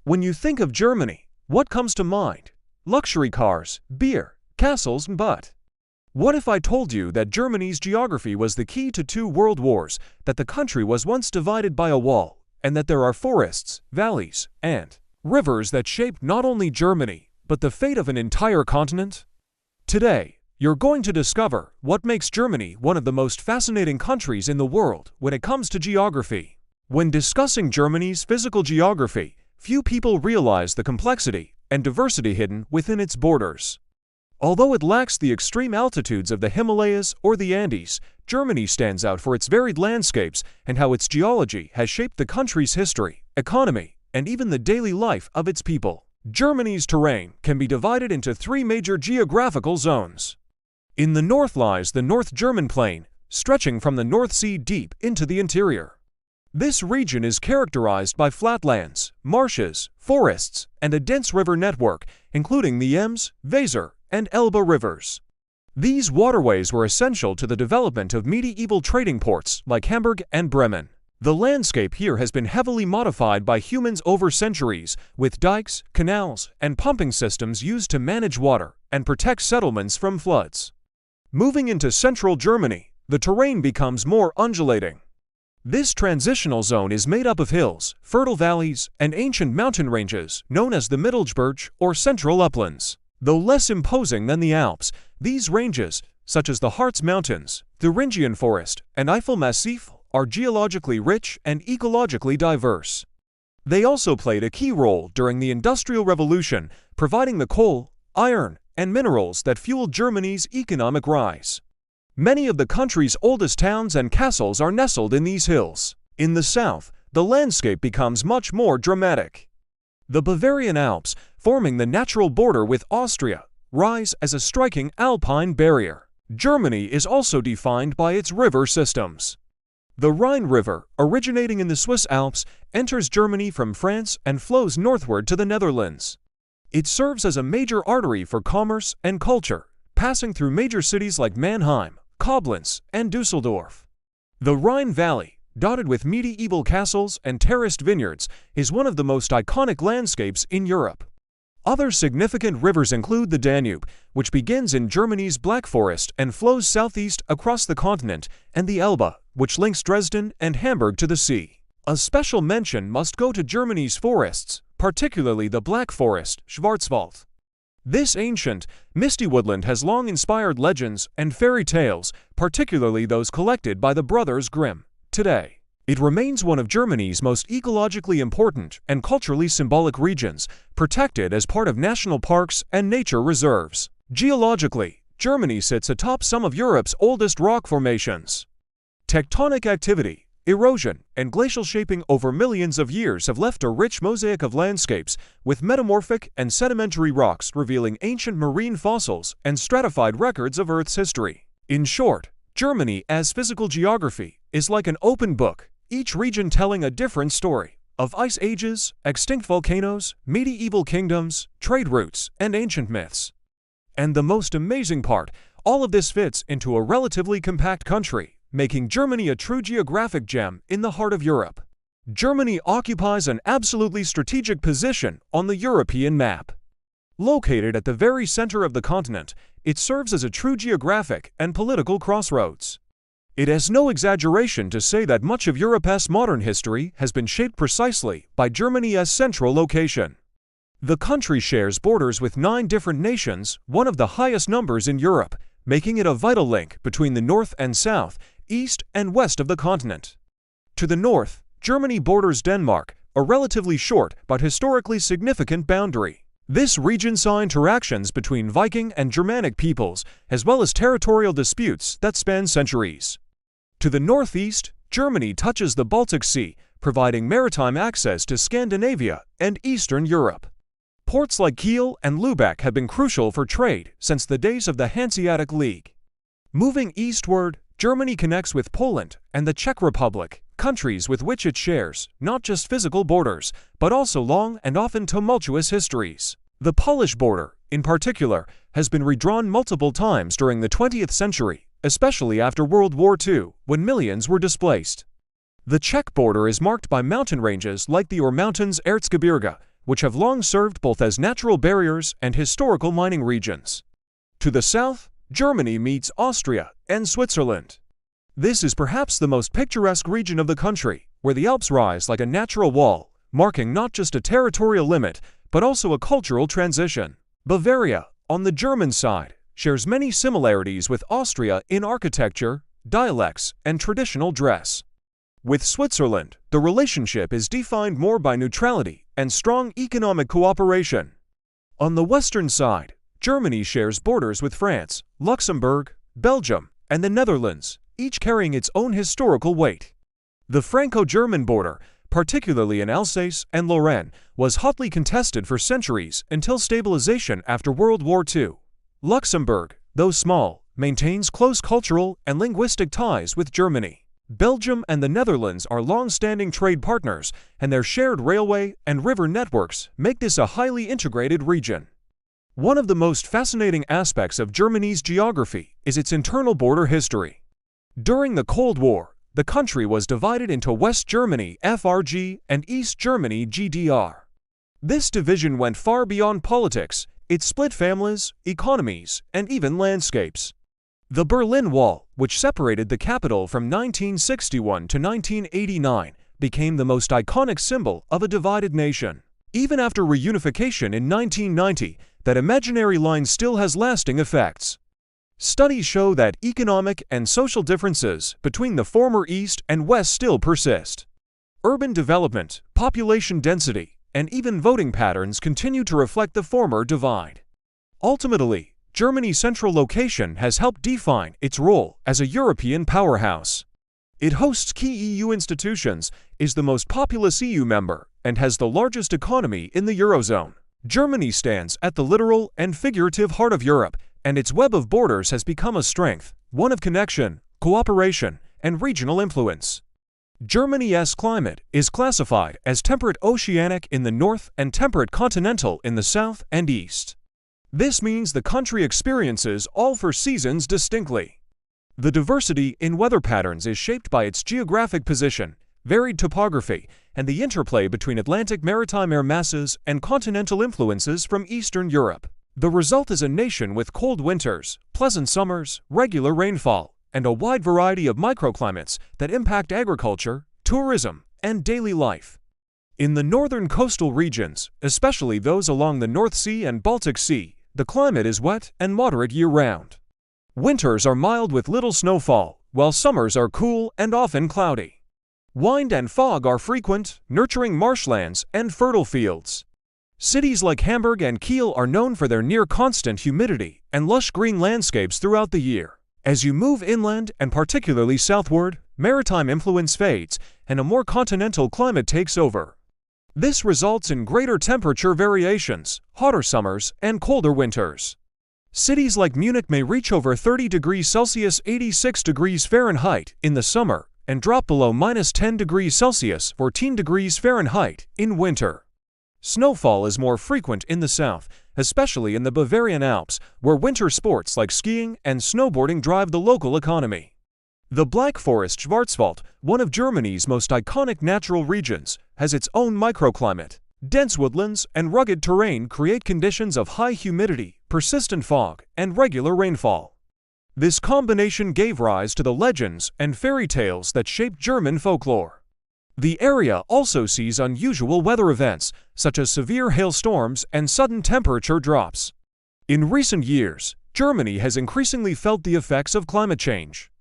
When you think of Germany, what comes to mind? Luxury cars, beer, castles, but what if I told you that Germany's geography was the key to two world wars, that the country was once divided by a wall, and that there are forests, valleys, and rivers that shaped not only Germany, but the fate of an entire continent? Today, you're going to discover what makes Germany one of the most fascinating countries in the world when it comes to geography. When discussing Germany's physical geography, few people realize the complexity and diversity hidden within its borders. Although it lacks the extreme altitudes of the Himalayas or the Andes, Germany stands out for its varied landscapes and how its geology has shaped the country's history, economy, and even the daily life of its people. Germany's terrain can be divided into three major geographical zones. In the north lies the North German Plain, stretching from the North Sea deep into the interior. This region is characterized by flatlands, marshes, forests, and a dense river network, including the Ems, Weser, and Elbe rivers. These waterways were essential to the development of medieval trading ports like Hamburg and Bremen. The landscape here has been heavily modified by humans over centuries, with dikes, canals, and pumping systems used to manage water and protect settlements from floods. Moving into central Germany, the terrain becomes more undulating. This transitional zone is made up of hills, fertile valleys, and ancient mountain ranges known as the Mittelgebirge or Central Uplands. Though less imposing than the Alps, these ranges, such as the Harz Mountains, Thuringian Forest, and Eifel Massif, are geologically rich and ecologically diverse. They also played a key role during the Industrial Revolution, providing the coal, iron, and minerals that fueled Germany's economic rise. Many of the country's oldest towns and castles are nestled in these hills. In the south, the landscape becomes much more dramatic. The Bavarian Alps, forming the natural border with Austria, rise as a striking alpine barrier. Germany is also defined by its river systems. The Rhine River, originating in the Swiss Alps, enters Germany from France and flows northward to the Netherlands. It serves as a major artery for commerce and culture, passing through major cities like Mannheim, Koblenz, and Dusseldorf. The Rhine Valley, dotted with medieval castles and terraced vineyards, is one of the most iconic landscapes in Europe. Other significant rivers include the Danube, which begins in Germany's Black Forest and flows southeast across the continent, and the Elbe, which links Dresden and Hamburg to the sea. A special mention must go to Germany's forests, particularly the Black Forest, Schwarzwald. This ancient, misty woodland has long inspired legends and fairy tales, particularly those collected by the Brothers Grimm. Today, it remains one of Germany's most ecologically important and culturally symbolic regions, protected as part of national parks and nature reserves. Geologically, Germany sits atop some of Europe's oldest rock formations. Tectonic activity, erosion, and glacial shaping over millions of years have left a rich mosaic of landscapes, with metamorphic and sedimentary rocks revealing ancient marine fossils and stratified records of Earth's history. In short, Germany as physical geography is like an open book, each region telling a different story of ice ages, extinct volcanoes, medieval kingdoms, trade routes, and ancient myths. And the most amazing part, all of this fits into a relatively compact country, making Germany a true geographic gem in the heart of Europe. Germany occupies an absolutely strategic position on the European map. Located at the very center of the continent, it serves as a true geographic and political crossroads. It is no exaggeration to say that much of Europe's modern history has been shaped precisely by Germany's central location. The country shares borders with 9 different nations, one of the highest numbers in Europe, making it a vital link between the north and south, east and west of the continent. To the north, Germany borders Denmark, a relatively short but historically significant boundary. This region saw interactions between Viking and Germanic peoples, as well as territorial disputes that span centuries. To the northeast, Germany touches the Baltic Sea, providing maritime access to Scandinavia and Eastern Europe. Ports like Kiel and Lübeck have been crucial for trade since the days of the Hanseatic League. Moving eastward, Germany connects with Poland and the Czech Republic, countries with which it shares not just physical borders, but also long and often tumultuous histories. The Polish border, in particular, has been redrawn multiple times during the 20th century, especially after World War II, when millions were displaced. The Czech border is marked by mountain ranges like the Ore Mountains Erzgebirge, which have long served both as natural barriers and historical mining regions. To the south, Germany meets Austria and Switzerland. This is perhaps the most picturesque region of the country, where the Alps rise like a natural wall, marking not just a territorial limit, but also a cultural transition. Bavaria, on the German side, shares many similarities with Austria in architecture, dialects, and traditional dress. With Switzerland, the relationship is defined more by neutrality and strong economic cooperation. On the western side, Germany shares borders with France, Luxembourg, Belgium, and the Netherlands, each carrying its own historical weight. The Franco-German border, particularly in Alsace and Lorraine, was hotly contested for centuries until stabilization after World War II. Luxembourg, though small, maintains close cultural and linguistic ties with Germany. Belgium and the Netherlands are long-standing trade partners, and their shared railway and river networks make this a highly integrated region. One of the most fascinating aspects of Germany's geography is its internal border history. During the Cold War, the country was divided into West Germany (FRG) and East Germany (GDR). This division went far beyond politics. It split families, economies, and even landscapes. The Berlin Wall, which separated the capital from 1961 to 1989, became the most iconic symbol of a divided nation. Even after reunification in 1990, that imaginary line still has lasting effects. Studies show that economic and social differences between the former East and West still persist. Urban development, population density, and even voting patterns continue to reflect the former divide. Ultimately, Germany's central location has helped define its role as a European powerhouse. It hosts key EU institutions, is the most populous EU member, and has the largest economy in the Eurozone. Germany stands at the literal and figurative heart of Europe, and its web of borders has become a strength, one of connection, cooperation, and regional influence. Germany's climate is classified as temperate oceanic in the north and temperate continental in the south and east. This means the country experiences all four seasons distinctly. The diversity in weather patterns is shaped by its geographic position, varied topography, and the interplay between Atlantic maritime air masses and continental influences from Eastern Europe. The result is a nation with cold winters, pleasant summers, regular rainfall, and a wide variety of microclimates that impact agriculture, tourism, and daily life. In the northern coastal regions, especially those along the North Sea and Baltic Sea, the climate is wet and moderate year-round. Winters are mild with little snowfall, while summers are cool and often cloudy. Wind and fog are frequent, nurturing marshlands and fertile fields. Cities like Hamburg and Kiel are known for their near-constant humidity and lush green landscapes throughout the year. As you move inland and particularly southward, maritime influence fades and a more continental climate takes over. This results in greater temperature variations, hotter summers, and colder winters. Cities like Munich may reach over 30 degrees Celsius (86 degrees Fahrenheit) in the summer and drop below -10 degrees Celsius (14 degrees Fahrenheit) in winter. Snowfall is more frequent in the south, especially in the Bavarian Alps, where winter sports like skiing and snowboarding drive the local economy. The Black Forest Schwarzwald, one of Germany's most iconic natural regions, has its own microclimate. Dense woodlands and rugged terrain create conditions of high humidity, persistent fog, and regular rainfall. This combination gave rise to the legends and fairy tales that shaped German folklore. The area also sees unusual weather events, such as severe hailstorms and sudden temperature drops. In recent years, Germany has increasingly felt the effects of climate change.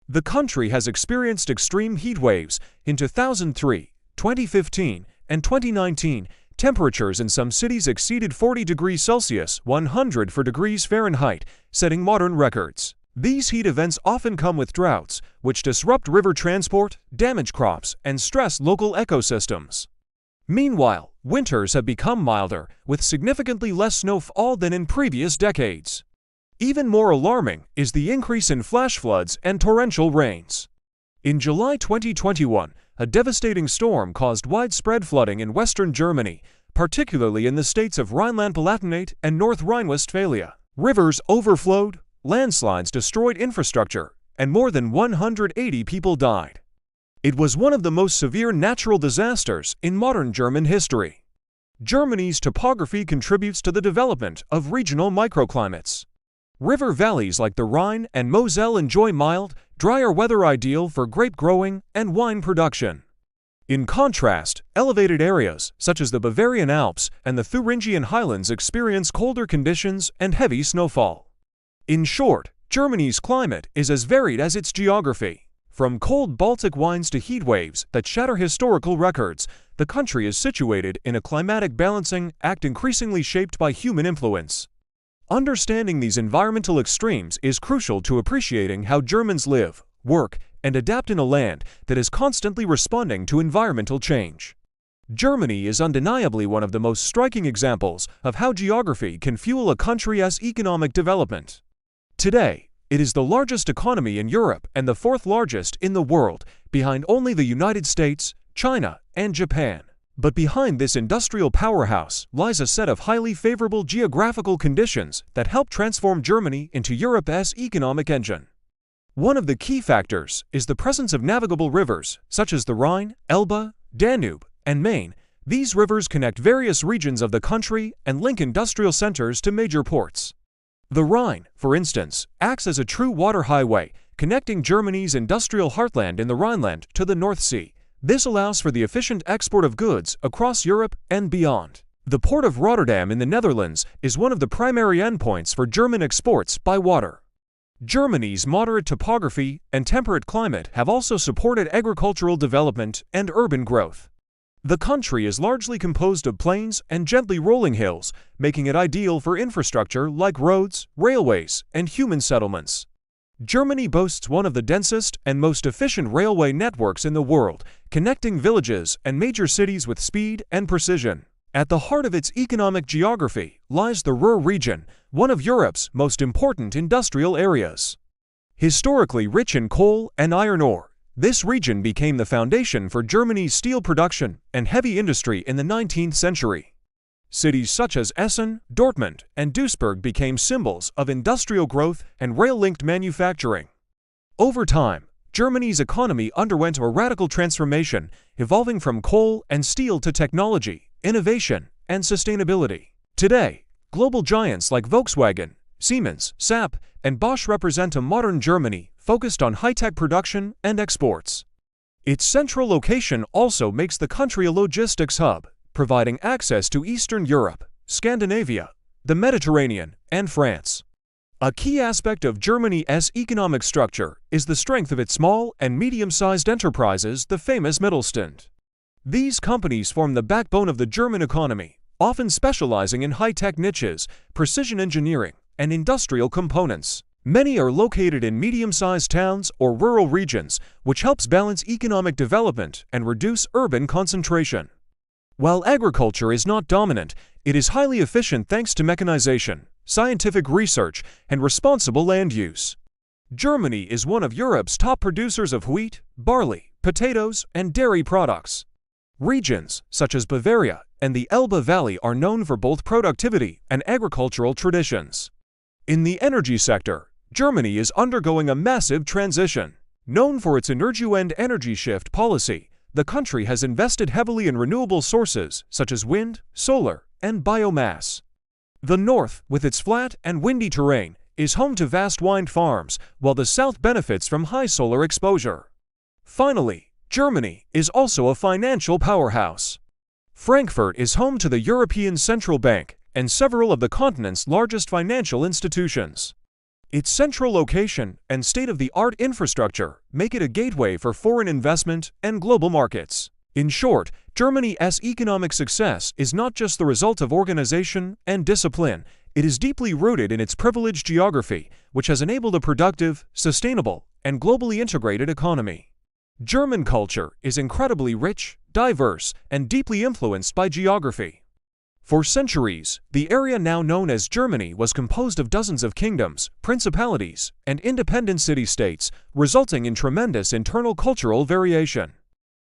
The country has experienced extreme heat waves. In 2003, 2015, and 2019, temperatures in some cities exceeded 40 degrees Celsius (104 degrees Fahrenheit), setting modern records. These heat events often come with droughts, which disrupt river transport, damage crops, and stress local ecosystems. Meanwhile, winters have become milder, with significantly less snowfall than in previous decades. Even more alarming is the increase in flash floods and torrential rains. In July 2021, a devastating storm caused widespread flooding in western Germany, particularly in the states of Rhineland-Palatinate and North Rhine-Westphalia. Rivers overflowed, landslides destroyed infrastructure, and more than 180 people died. It was one of the most severe natural disasters in modern German history. Germany's topography contributes to the development of regional microclimates. River valleys like the Rhine and Moselle enjoy mild, drier weather ideal for grape growing and wine production. In contrast, elevated areas such as the Bavarian Alps and the Thuringian Highlands experience colder conditions and heavy snowfall. In short, Germany's climate is as varied as its geography. From cold Baltic winds to heat waves that shatter historical records, the country is situated in a climatic balancing act increasingly shaped by human influence. Understanding these environmental extremes is crucial to appreciating how Germans live, work, and adapt in a land that is constantly responding to environmental change. Germany is undeniably one of the most striking examples of how geography can fuel a country's economic development. Today, it is the largest economy in Europe and the fourth largest in the world, behind only the United States, China, and Japan. But behind this industrial powerhouse lies a set of highly favorable geographical conditions that help transform Germany into Europe's economic engine. One of the key factors is the presence of navigable rivers such as the Rhine, Elbe, Danube, and Main. These rivers connect various regions of the country and link industrial centers to major ports. The Rhine, for instance, acts as a true water highway, connecting Germany's industrial heartland in the Rhineland to the North Sea. This allows for the efficient export of goods across Europe and beyond. The port of Rotterdam in the Netherlands is one of the primary endpoints for German exports by water. Germany's moderate topography and temperate climate have also supported agricultural development and urban growth. The country is largely composed of plains and gently rolling hills, making it ideal for infrastructure like roads, railways, and human settlements. Germany boasts one of the densest and most efficient railway networks in the world, connecting villages and major cities with speed and precision. At the heart of its economic geography lies the Ruhr region, one of Europe's most important industrial areas. Historically rich in coal and iron ore, this region became the foundation for Germany's steel production and heavy industry in the 19th century. Cities such as Essen, Dortmund, and Duisburg became symbols of industrial growth and rail-linked manufacturing. Over time, Germany's economy underwent a radical transformation, evolving from coal and steel to technology, innovation, and sustainability. Today, global giants like Volkswagen, Siemens, SAP, and Bosch represent a modern Germany focused on high-tech production and exports. Its central location also makes the country a logistics hub, providing access to Eastern Europe, Scandinavia, the Mediterranean, and France. A key aspect of Germany's economic structure is the strength of its small and medium-sized enterprises, the famous Mittelstand. These companies form the backbone of the German economy, often specializing in high-tech niches, precision engineering, and industrial components. Many are located in medium-sized towns or rural regions, which helps balance economic development and reduce urban concentration. While agriculture is not dominant, it is highly efficient thanks to mechanization, scientific research, and responsible land use. Germany is one of Europe's top producers of wheat, barley, potatoes, and dairy products. Regions such as Bavaria and the Elbe Valley are known for both productivity and agricultural traditions. In the energy sector, Germany is undergoing a massive transition. Known for its Energiewende energy shift policy, the country has invested heavily in renewable sources such as wind, solar, and biomass. The north, with its flat and windy terrain, is home to vast wind farms, while the south benefits from high solar exposure. Finally, Germany is also a financial powerhouse. Frankfurt is home to the European Central Bank and several of the continent's largest financial institutions. Its central location and state-of-the-art infrastructure make it a gateway for foreign investment and global markets. In short, Germany's economic success is not just the result of organization and discipline, it is deeply rooted in its privileged geography, which has enabled a productive, sustainable, and globally integrated economy. German culture is incredibly rich, diverse, and deeply influenced by geography. For centuries, the area now known as Germany was composed of dozens of kingdoms, principalities, and independent city-states, resulting in tremendous internal cultural variation.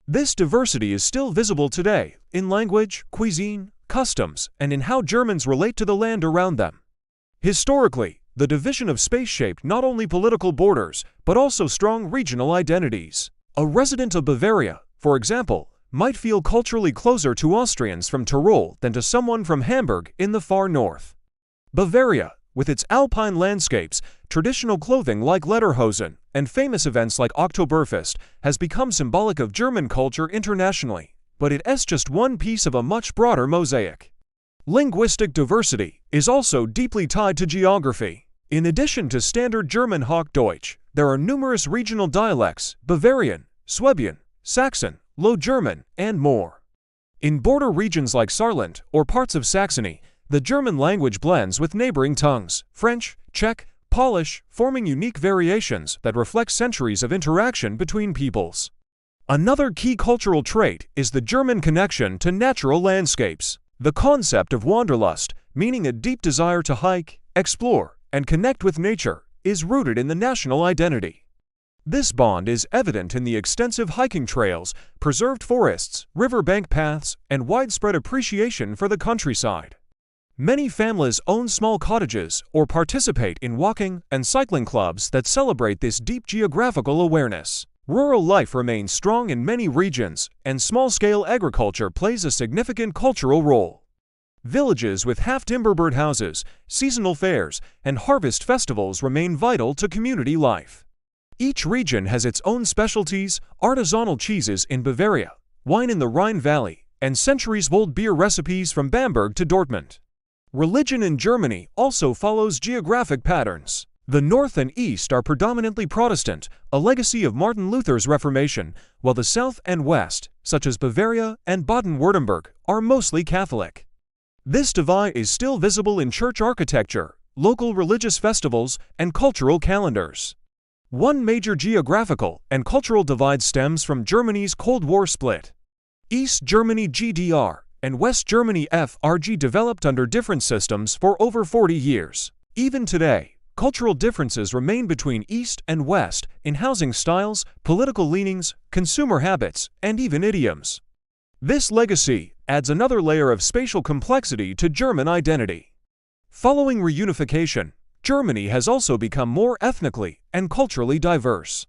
This diversity is still visible today in language, cuisine, customs, and in how Germans relate to the land around them. Historically, the division of space shaped not only political borders, but also strong regional identities. A resident of Bavaria, for example, might feel culturally closer to Austrians from Tyrol than to someone from Hamburg in the far north. Bavaria, with its alpine landscapes, traditional clothing like Lederhosen, and famous events like Oktoberfest, has become symbolic of German culture internationally, but it is just one piece of a much broader mosaic. Linguistic diversity is also deeply tied to geography. In addition to standard German Hochdeutsch, there are numerous regional dialects: Bavarian, Swabian, Saxon, Low German, and more. In border regions like Saarland or parts of Saxony, the German language blends with neighboring tongues, French, Czech, Polish, forming unique variations that reflect centuries of interaction between peoples. Another key cultural trait is the German connection to natural landscapes. The concept of wanderlust, meaning a deep desire to hike, explore, and connect with nature, is rooted in the national identity. This bond is evident in the extensive hiking trails, preserved forests, riverbank paths, and widespread appreciation for the countryside. Many families own small cottages or participate in walking and cycling clubs that celebrate this deep geographical awareness. Rural life remains strong in many regions, and small-scale agriculture plays a significant cultural role. Villages with half-timber birdhouses, seasonal fairs, and harvest festivals remain vital to community life. Each region has its own specialties: artisanal cheeses in Bavaria, wine in the Rhine Valley, and centuries-old beer recipes from Bamberg to Dortmund. Religion in Germany also follows geographic patterns. The North and East are predominantly Protestant, a legacy of Martin Luther's Reformation, while the South and West, such as Bavaria and Baden-Württemberg, are mostly Catholic. This divide is still visible in church architecture, local religious festivals, and cultural calendars. One major geographical and cultural divide stems from Germany's Cold War split. East Germany (GDR) and West Germany (FRG) developed under different systems for over 40 years. Even today, cultural differences remain between East and West in housing styles, political leanings, consumer habits, and even idioms. This legacy adds another layer of spatial complexity to German identity. Following reunification, Germany has also become more ethnically and culturally diverse.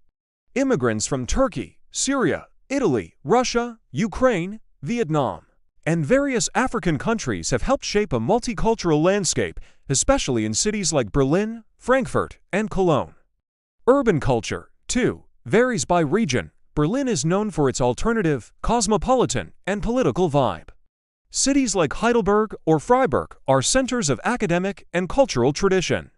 Immigrants from Turkey, Syria, Italy, Russia, Ukraine, Vietnam, and various African countries have helped shape a multicultural landscape, especially in cities like Berlin, Frankfurt, and Cologne. Urban culture, too, varies by region. Berlin is known for its alternative, cosmopolitan, and political vibe. Cities like Heidelberg or Freiburg are centers of academic and cultural tradition.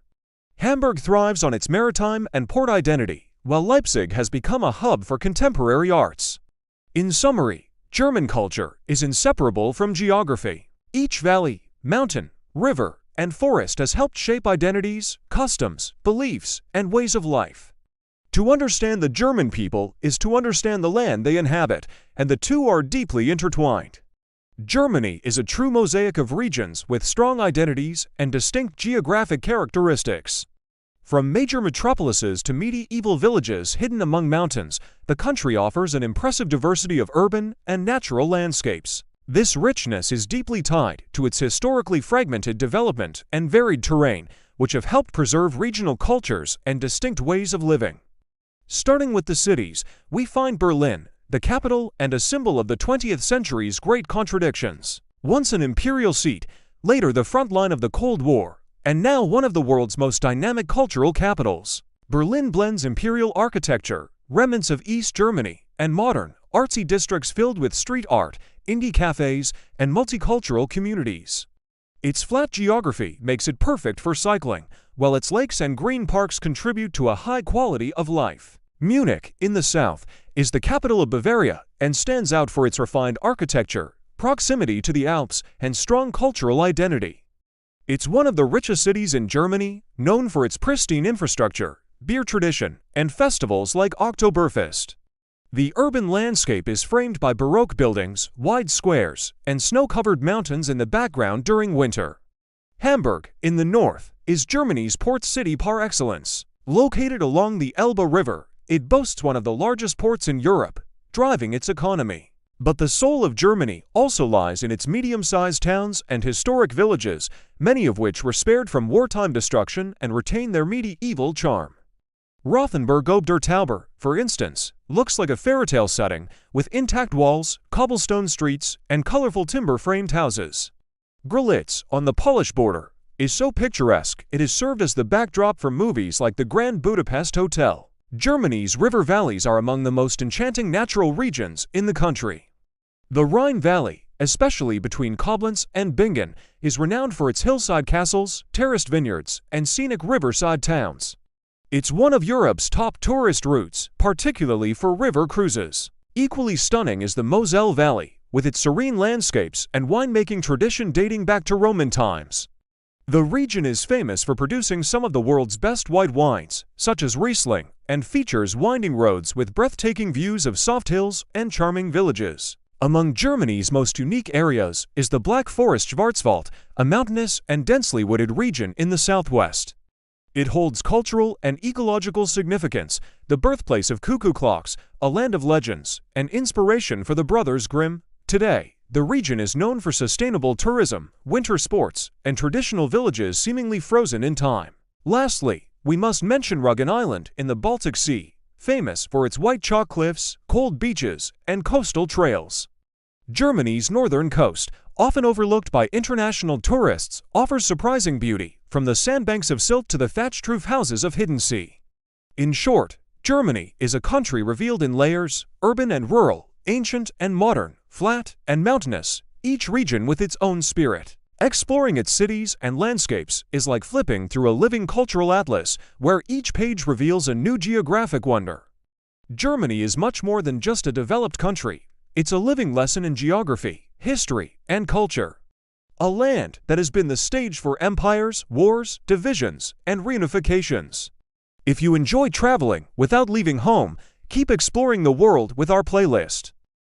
Hamburg thrives on its maritime and port identity, while Leipzig has become a hub for contemporary arts. In summary, German culture is inseparable from geography. Each valley, mountain, river, and forest has helped shape identities, customs, beliefs, and ways of life. To understand the German people is to understand the land they inhabit, and the two are deeply intertwined. Germany is a true mosaic of regions with strong identities and distinct geographic characteristics. From major metropolises to medieval villages hidden among mountains, the country offers an impressive diversity of urban and natural landscapes. This richness is deeply tied to its historically fragmented development and varied terrain, which have helped preserve regional cultures and distinct ways of living. Starting with the cities, we find Berlin, the capital and a symbol of the 20th century's great contradictions. Once an imperial seat, later the front line of the Cold War, and now one of the world's most dynamic cultural capitals. Berlin blends imperial architecture, remnants of East Germany, and modern, artsy districts filled with street art, indie cafes, and multicultural communities. Its flat geography makes it perfect for cycling, while its lakes and green parks contribute to a high quality of life. Munich, in the south, is the capital of Bavaria and stands out for its refined architecture, proximity to the Alps, and strong cultural identity. It's one of the richest cities in Germany, known for its pristine infrastructure, beer tradition, and festivals like Oktoberfest. The urban landscape is framed by Baroque buildings, wide squares, and snow-covered mountains in the background during winter. Hamburg, in the north, is Germany's port city par excellence. Located along the Elbe River, it boasts one of the largest ports in Europe, driving its economy. But the soul of Germany also lies in its medium-sized towns and historic villages, many of which were spared from wartime destruction and retain their medieval charm. Rothenburg ob der Tauber, for instance, looks like a fairytale setting with intact walls, cobblestone streets, and colorful timber-framed houses. Görlitz, on the Polish border, is so picturesque it has served as the backdrop for movies like the Grand Budapest Hotel. Germany's river valleys are among the most enchanting natural regions in the country. The Rhine Valley, especially between Koblenz and Bingen, is renowned for its hillside castles, terraced vineyards, and scenic riverside towns. It's one of Europe's top tourist routes, particularly for river cruises. Equally stunning is the Moselle Valley, with its serene landscapes and winemaking tradition dating back to Roman times. The region is famous for producing some of the world's best white wines, such as Riesling, and features winding roads with breathtaking views of soft hills and charming villages. Among Germany's most unique areas is the Black Forest Schwarzwald, a mountainous and densely wooded region in the southwest. It holds cultural and ecological significance, the birthplace of cuckoo clocks, a land of legends, and inspiration for the Brothers Grimm. Today, the region is known for sustainable tourism, winter sports, and traditional villages seemingly frozen in time. Lastly, we must mention Rügen Island in the Baltic Sea, famous for its white chalk cliffs, cold beaches, and coastal trails. Germany's northern coast, often overlooked by international tourists, offers surprising beauty, from the sandbanks of Sylt to the thatched roof houses of Hiddensee. In short, Germany is a country revealed in layers, urban and rural, ancient and modern, flat and mountainous, each region with its own spirit. Exploring its cities and landscapes is like flipping through a living cultural atlas where each page reveals a new geographic wonder. Germany is much more than just a developed country. It's a living lesson in geography, history, and culture. A land that has been the stage for empires, wars, divisions, and reunifications. If you enjoy traveling without leaving home, keep exploring the world with our playlist.